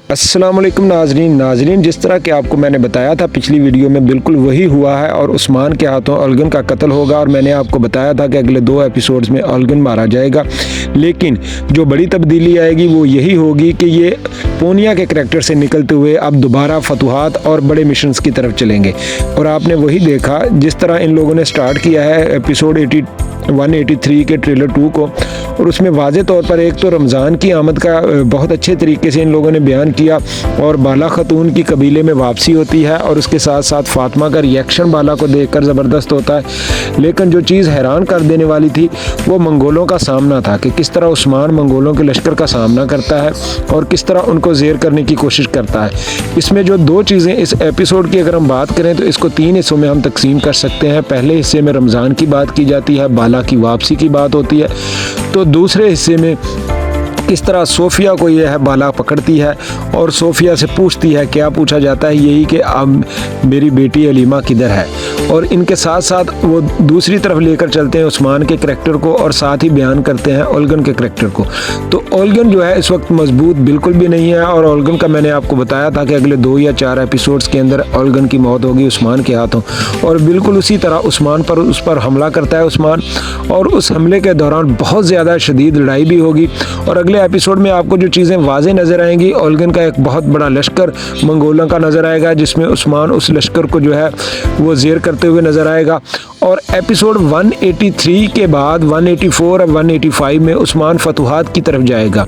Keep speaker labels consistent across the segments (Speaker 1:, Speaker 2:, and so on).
Speaker 1: अस्सलामुअलैकुम नाजरीन, जिस तरह कि आपको मैंने बताया था पिछली वीडियो में, बिल्कुल वही हुआ है और उस्मान के हाथों ओल्गन का कत्ल होगा। और मैंने आपको बताया था कि अगले 2 एपिसोड्स में ओल्गन मारा जाएगा। लेकिन जो बड़ी तब्दीली आएगी वो यही होगी कि ये पूनिया के करैक्टर से निकलते हुए अब दोबारा फतूहात और बड़े मिशंस की तरफ चलेंगे। और आपने वही देखा जिस तरह इन लोगों ने स्टार्ट किया है एपिसोड 183 के ट्रेलर 2 को, और उसमें वाज़े तौर पर एक तो रमज़ान की आमद का बहुत अच्छे तरीके से इन लोगों ने बयान किया और बाला खतून की कबीले में वापसी होती है और उसके साथ साथ फातिमा का रिएक्शन बाला को देखकर ज़बरदस्त होता है। लेकिन जो चीज़ हैरान कर देने वाली थी वो मंगोलों का सामना था कि किस तरह उस्मान मंगोलों के लश्कर का सामना करता है और किस तरह उनको ज़ेर करने की कोशिश करता है। इसमें जो 2 चीज़ें इस एपिसोड की अगर हम बात करें तो इसको 3 हिस्सों में हम तकसीम कर सकते हैं। पहले हिस्से में रमज़ान की बात की जाती है, बाला की वापसी की बात होती है, तो दूसरे हिस्से में किस तरह सोफिया को यह है बाला पकड़ती है और सोफिया से पूछती है, क्या पूछा जाता है, यही कि अब मेरी बेटी अलीमा किधर है। और इनके साथ साथ वो दूसरी तरफ लेकर चलते हैं उस्मान के करैक्टर को और साथ ही बयान करते हैं ओल्गन के करैक्टर को। तो ओल्गन जो है इस वक्त मजबूत बिल्कुल भी नहीं है और ओल्गन का मैंने आपको बताया था कि अगले 2 या 4 एपिसोड्स के अंदर ओल्गन की मौत होगी उस्मान के हाथों। और बिल्कुल उसी तरह उस पर हमला करता है उस्मान और उस हमले के दौरान बहुत ज़्यादा शदीद लड़ाई भी होगी। और अगले एपिसोड में आपको जो चीज़ें वाज़े नज़र आएंगी, ओल्गन का एक बहुत बड़ा लश्कर मंगोलों का नज़र आएगा जिसमें उस्मान उस लश्कर को जो है वो ज़ेर करते हुए नज़र आएगा। और एपिसोड 183 के बाद 184 और 185 में उस्मान फतूहात की तरफ जाएगा।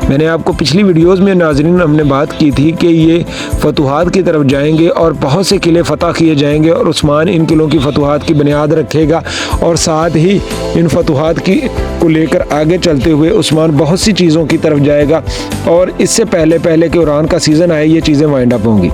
Speaker 1: मैंने आपको पिछली वीडियोस में नाज़रीन हमने बात की थी कि ये फतूहात की तरफ जाएंगे और बहुत से किले फ़तह किए जाएंगे और उस्मान इन किलों की फतूहात की बुनियाद रखेगा और साथ ही इन फतूहात की को लेकर आगे चलते हुए उस्मान बहुत सी चीज़ों की तरफ जाएगा और इससे पहले कि ईरान का सीज़न आए ये चीज़ें वाइंड अप होंगी।